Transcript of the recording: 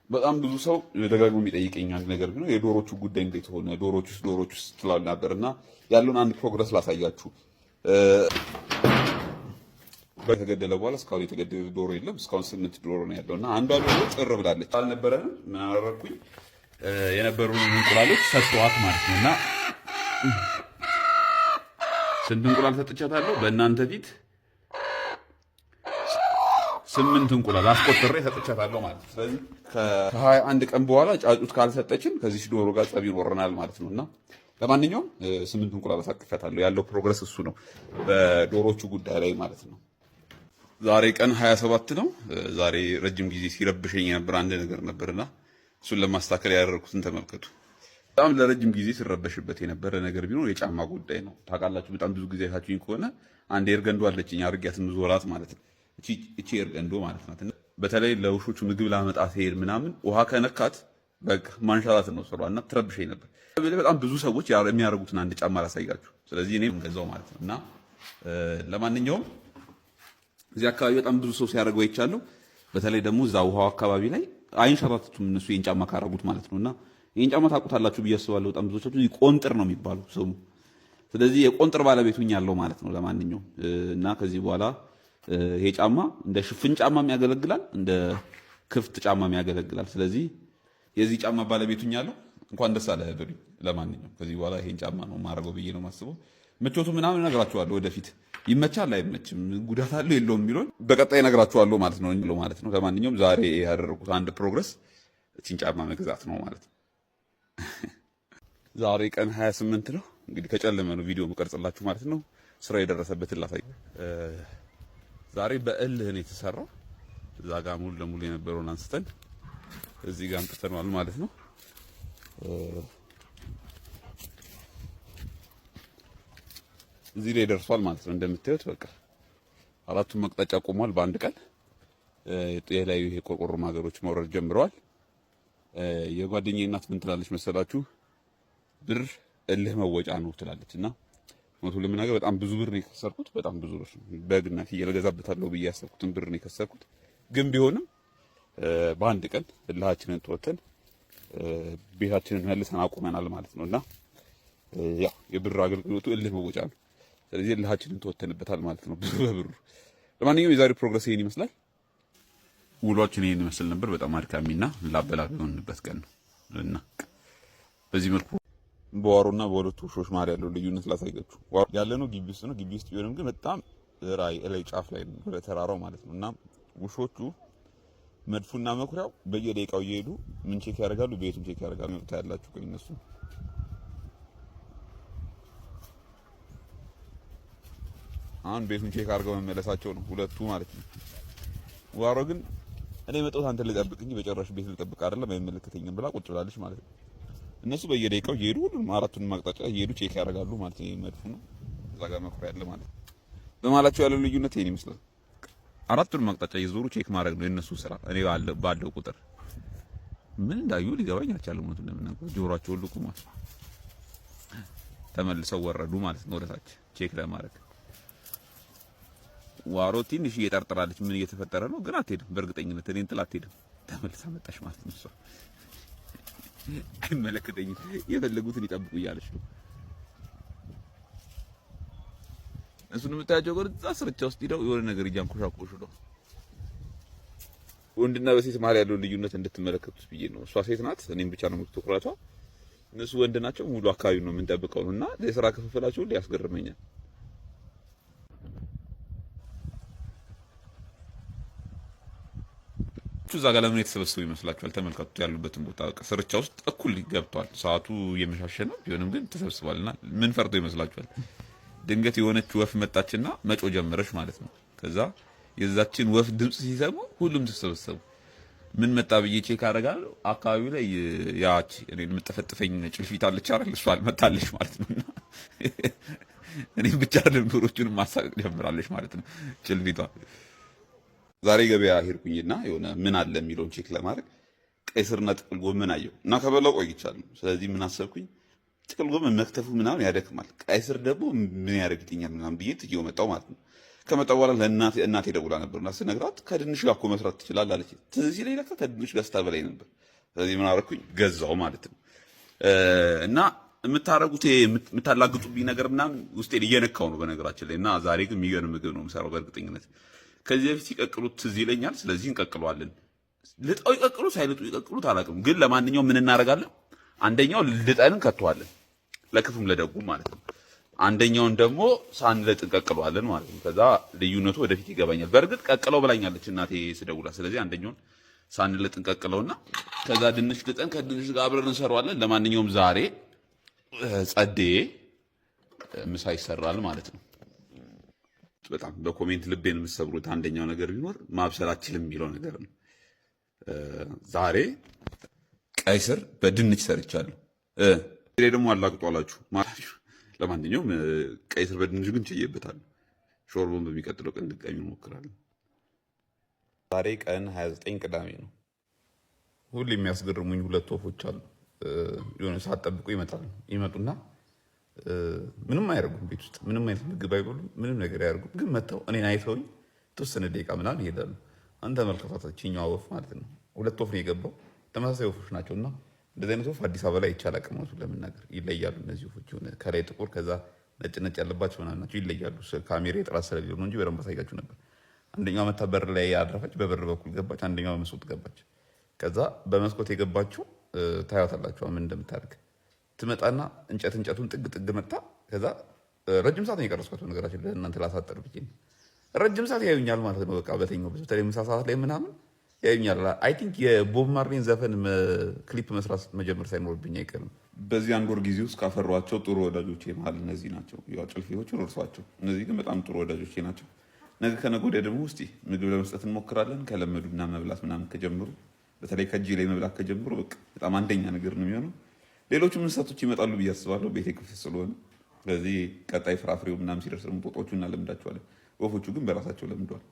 በጣም ብዙ ሰው ደጋግሞ የሚጠይቀኝ አንድ ነገር ቢኖር የዶሮቹ ጉዳይ እንዴት ሆነ፣ ዶሮቹስ ትላሉ ነበርና ያለውን አንድ ፕሮግረስ ላሳያችሁ። ከተገደለ በኋላ እስካሁን የተገደለ ዶሮ የለም። እስካሁን 8 ዶሮ ነው ያለውና አንዷ ዶሮ ጭር ብላለች። አልነበረንም ምን አደረኩኝ? የነበሩን እንቁላሎች ሰጥቷት ማለት ነውና ስንት እንቁላል ሰጥቻታለሁ በእናንተ ፊት 8 እንቁላል አስቆጥሬ ሰጥቻታለሁ ማለት ነው። ስለዚህ ከ21 ቀን በኋላ ጫጩት ካልሰጠችን ከዚህ ዶሮ ጋር ጸብ ይኖረናል ማለት ነውና ለማንኛውም 8 እንቁላል አሳቅፈታለሁ። ያለው ፕሮግረስ እሱ ነው በዶሮቹ ጉዳይ ላይ ማለት ነው። ዛሬ ቀን 27 ነው። ዛሬ ረጅም ጊዜ ሲረብሸኝ የነበረ አንድ ነገር ነበርና እሱን ለማስተካከል ያደረኩትን ተመልከቱ። በጣም ለረጅም ጊዜ ሲረበሽበት የነበረ ነገር ቢኖር የጫማ ጉዳይ ነው። ታውቃላችሁ፣ በጣም ብዙ ጊዜ ታችሁኝ ከሆነ አንድ ኤርገንዶ አለችኝ አርጊያት ምዞራት ማለት ነው። እቺ ኤርገንዶ ማለት ናት። በተለይ ለውሾቹ ምግብ ላመጣ ሲሄድ ምናምን ውሃ ከነካት በቃ ማንሻላት ነው ስሯና ትረብሸኝ ነበር። በጣም ብዙ ሰዎች የሚያደርጉትን አንድ ጫማ ላሳያችሁ። ስለዚህ እኔም ገዛው ማለት ነው እና ለማንኛውም እዚህ አካባቢ በጣም ብዙ ሰው ሲያደርገው አይቻለሁ። በተለይ ደግሞ እዛ ውሃው አካባቢ ላይ አይንሸራተቱም እነሱ ይሄን ጫማ ካረጉት ማለት ነውና ይሄን ጫማ ታውቁታላችሁ ብዬ አስባለሁ። በጣም ብዙዎቻችሁ ቆንጥር ነው የሚባለው ስሙ። ስለዚህ የቆንጥር ባለቤቱኝ ያለው ማለት ነው። ለማንኛውም እና ከዚህ በኋላ ይሄ ጫማ እንደ ሽፍን ጫማም ያገለግላል፣ እንደ ክፍት ጫማም ያገለግላል። ስለዚህ የዚህ ጫማ ባለቤቱኝ ያለው እንኳን ደስ አለህ በሉኝ። ለማንኛውም ከዚህ በኋላ ይሄን ጫማ ነው ማረገው ብዬ ነው የማስበው። ምቾቱ ምናምን እነግራችኋለሁ ወደፊት ይመቻል አይመችም፣ ጉዳት አለው የለውም የሚለውን በቀጣይ እነግራችኋለሁ ማለት ነው ማለት ነው። ለማንኛውም ዛሬ ያደረኩት አንድ ፕሮግረስ እቺን ጫማ መግዛት ነው ማለት ነው። ዛሬ ቀን 28 ነው። እንግዲህ ከጨለመ ነው ቪዲዮ መቀርጽላችሁ ማለት ነው። ስራ የደረሰበትን ላሳይ። ዛሬ በእልህ ነው የተሰራው። እዛ ጋር ሙሉ ለሙሉ የነበረውን አንስተን እዚህ ጋር አምጥተናል ማለት ነው። እዚህ ላይ ደርሷል ማለት ነው። እንደምታዩት በቃ አራቱም መቅጣጫ ቆሟል በአንድ ቀን። የተለያዩ ይሄ ቆርቆሮ ማገሮች መውረድ ጀምረዋል። የጓደኛዬ እናት ምን ትላለች መሰላችሁ? ብር እልህ መወጫ ነው ትላለች። እና ሞቱ ለምናገር በጣም ብዙ ብር ነው የከሰርኩት። በጣም ብዙ ብር በግና ፍየል ገዛበታለሁ ብዬ ያሰብኩትን ብር ነው የከሰርኩት። ግን ቢሆንም በአንድ ቀን እልሃችንን ተወተን ቤታችንን መልሰን አቁመናል ማለት ነውና ያው የብር አገልግሎቱ እልህ መወጫ ነው። ስለዚህ እልሃችንን ተወተንበታል ማለት ነው ብዙ በብሩ። ለማንኛውም የዛሬ ፕሮግረስ ይሄን ይመስላል። ውሏችን ይሄን ይመስል ነበር። በጣም አድካሚና ላበላብ የሆንበት ቀን ነው እና በዚህ መልኩ በዋሮና በሁለቱ ውሾች መሀል ያለው ልዩነት ላሳያችሁ። ዋሮ ያለነው ግቢ ውስጥ ነው። ግቢ ውስጥ ቢሆንም ግን በጣም ላይ ጫፍ ላይ ነው ወደ ተራራው ማለት ነው እና ውሾቹ መድፉና መኩሪያው በየደቂቃው እየሄዱ ምን ቼክ ያደርጋሉ? ቤቱን ቼክ ያደርጋሉ። ታያላችሁ ቆይ እነሱ አሁን ቤቱን ቼክ አድርገው መመለሳቸው ነው ሁለቱ ማለት ነው። ዋሮ ግን እኔ መጣሁት አንተ ልጠብቅ እንጂ በጨራሽ ቤት ልጠብቅ አይደለም አይመለከተኝም ብላ ቁጭ ብላለች ማለት ነው። እነሱ በየደቂቃው እየሄዱ ሁሉንም አራቱን አቅጣጫ እየሄዱ ቼክ ያደርጋሉ ማለት ነው። መድፉ ነው እዛ ጋር መኩሪያ ያለ ማለት ነው። በመሀላቸው ያለው ልዩነት ይሄን ይመስላል። አራቱን አቅጣጫ እየዞሩ ቼክ ማድረግ ነው የነሱ ስራ። እኔ ባለው ቁጥር ምን እንዳዩ ሊገባኝ አልቻለም። ነው ለምናገር ጆሮአቸው ሁሉ ቆሟል። ተመልሰው ወረዱ ማለት ነው ወደታች ቼክ ለማድረግ። ዋሮ ትንሽ እየጠርጥራለች ምን እየተፈጠረ ነው፣ ግን አትሄድም። በእርግጠኝነት እኔን ጥላ አትሄድም። ተመልሳ መጣች ማለት ነው። እሷ አይመለከተኝም የፈለጉትን ይጠብቁ እያለች ነው። እሱን የምታያቸው ግን እዛ ስርቻ ውስጥ ሄደው የሆነ ነገር እያንኮሻኮሹ ነው። ወንድና በሴት መሀል ያለው ልዩነት እንድትመለከቱት ብዬ ነው። እሷ ሴት ናት፣ እኔም ብቻ ነው የምትቆራቷ። እነሱ ወንድ ናቸው፣ ሙሉ አካባቢ ነው የምንጠብቀው ነውና የሥራ ክፍፍላቸው ያስገርመኛል። እዛ ጋር ለምን የተሰበሰቡ ይመስላችኋል? ተመልከቱት ያሉበትን ቦታ ስርቻ ውስጥ እኩል ገብተዋል። ሰዓቱ እየመሻሸ ነው፣ ቢሆንም ግን ተሰብስቧልና ምን ፈርቶ ይመስላችኋል? ድንገት የሆነች ወፍ መጣችና መጮ ጀመረች ማለት ነው። ከዛ የዛችን ወፍ ድምጽ ሲሰሙ ሁሉም ተሰበሰቡ። ምን መጣ ብዬ ቼክ አደርጋለሁ። አካባቢው ላይ ያቺ እኔን የምትጠፈጥፈኝ ጭልፊት አለች አይደል? እሷ አልመጣለች ማለት ነውና እኔም ብቻ አይደለም ዶሮቹን ማሳቀቅ ጀምራለች ማለት ነው ጭልፊቷ። ዛሬ ገበያ ሄድኩኝና የሆነ ምን አለ የሚለውን ቼክ ለማድረግ ቀይ ስርና ጥቅል ጎመን አየሁ እና ከበላው ቆይቻለሁ። ስለዚህ ምን አሰብኩኝ፣ ጥቅል ጎመን መክተፉ ምናምን ያደክማል፣ ቀይ ስር ደግሞ ምን ያደርግልኛል ምናምን ብዬ ትዬው መጣሁ ማለት ነው። ከመጣሁ በኋላ ለእናቴ ደውላ ነበርና ስነግራት ከድንሽ ጋር እኮ መስራት ትችላለህ አለች። ትዝ ሲለኝ ለካ ከድንሽ ጋር ስታበላኝ ነበር። ስለዚህ ምን አደረኩኝ? ገዛው ማለት ነው። እና የምታላግጡብኝ ነገር ምናምን ውስጤን እየነካው ነው በነገራችን ላይ። እና ዛሬ ግን የሚገርም ምግብ ነው የምሰራው በእርግጠኝነት። ከዚህ በፊት ሲቀቅሉት ትዝ ይለኛል። ስለዚህ እንቀቅለዋለን። ልጠው ይቀቅሉ ሳይልጡ ይቀቅሉት አላውቅም። ግን ለማንኛውም ምን እናደርጋለን? አንደኛው ልጠንን ከተዋለን፣ ለክፉም ለደጉም ማለት ነው። አንደኛውን ደግሞ ሳንለጥ እንቀቅለዋለን ማለት ነው። ከዛ ልዩነቱ ወደፊት ይገባኛል። በእርግጥ ቀቅለው ብላኛለች እናቴ ስደውላ። ስለዚህ አንደኛውን ሳንለጥ እንቀቅለውና ከዛ ድንች ልጠን ከድንች ጋር አብረን እንሰራዋለን። ለማንኛውም ዛሬ ጸዴ ምሳ ይሰራል ማለት ነው። በጣም በኮሜንት ልቤን የምትሰብሩት አንደኛው ነገር ቢኖር ማብሰል አችልም የሚለው ነገር ነው። ዛሬ ቀይ ስር በድንች ሰርቻለሁ። ደግሞ አላቅጧላችሁ ማለት። ለማንኛውም ቀይ ስር በድንች ግን ችዬበታለሁ። ሾርቦን በሚቀጥለው ቀን ድጋሚ እንሞክራለን። ዛሬ ቀን 29 ቅዳሜ ነው። ሁሌ የሚያስገርሙኝ ሁለት ወፎች አሉ። የሆነ ሰዓት ጠብቆ ይመጡና ምንም አያደርጉም። ቤት ውስጥ ምንም አይነት ምግብ አይበሉም፣ ምንም ነገር አያደርጉም። ግን መጥተው እኔን አይተውኝ የተወሰነ ደቂቃ ምናምን ይሄዳሉ። አንተ መልከታታችኛዋ ወፍ ማለት ነው። ሁለት ወፍ ነው የገባው፣ ተመሳሳይ ወፎች ናቸው። እና እንደዚህ አይነት ወፍ አዲስ አበባ ላይ ይቻላል። አቀማመጡ ለመናገር ይለያሉ። እነዚህ ወፎች ሆነ ከላይ ጥቁር ከዛ ነጭ ነጭ ያለባቸው ምናምን ናቸው። ይለያሉ። ካሜራ ጥራት ስለሌለው ነው እንጂ በደንብ አሳያችሁ ነበር። አንደኛው መታ በር ላይ ያረፈች፣ በበር በኩል ገባች። አንደኛው በመስኮት ገባች። ከዛ በመስኮት የገባችው ታያታላችሁ ምን እንደምታደርግ። ትመጣና እንጨቱን ጥግ ጥግ መታ። ከዛ ረጅም ሰዓት ነው የቀረስኳት ነገራችን ለእናንተ ላሳጠር ብዬ ነው። ረጅም ሰዓት ያዩኛል ማለት ነው። በቃ በተኛው በተለይ ምሳ ሰዓት ላይ ምናምን ያዩኛል። አይ ቲንክ የቦብ ማርሊን ዘፈን ክሊፕ መስራት መጀመር ሳይኖርብኝ አይቀርም። በዚህ አንድ ወር ጊዜ ውስጥ ካፈሯቸው ጥሩ ወዳጆቼ መሀል እነዚህ ናቸው። ያው ጭልፊዎች እርሷቸው። እነዚህ ግን በጣም ጥሩ ወዳጆቼ ናቸው። ነገ ከነገ ወዲያ ደግሞ እስቲ ምግብ ለመስጠት እንሞክራለን። ከለመዱና መብላት ምናምን ከጀምሩ፣ በተለይ ከእጅ ላይ መብላት ከጀምሩ በቃ በጣም አንደኛ ነገር ነው የሚሆነው። ሌሎችም እንስሳቶች ይመጣሉ ብዬ አስባለሁ፣ ቤቴ ክፍት ስለሆነ። ስለዚህ ቀጣይ ፍራፍሬው ምናምን ሲደርስ ደግሞ ጦጦቹ እናለምዳቸዋለን። ወፎቹ ግን በራሳቸው ለምደዋል።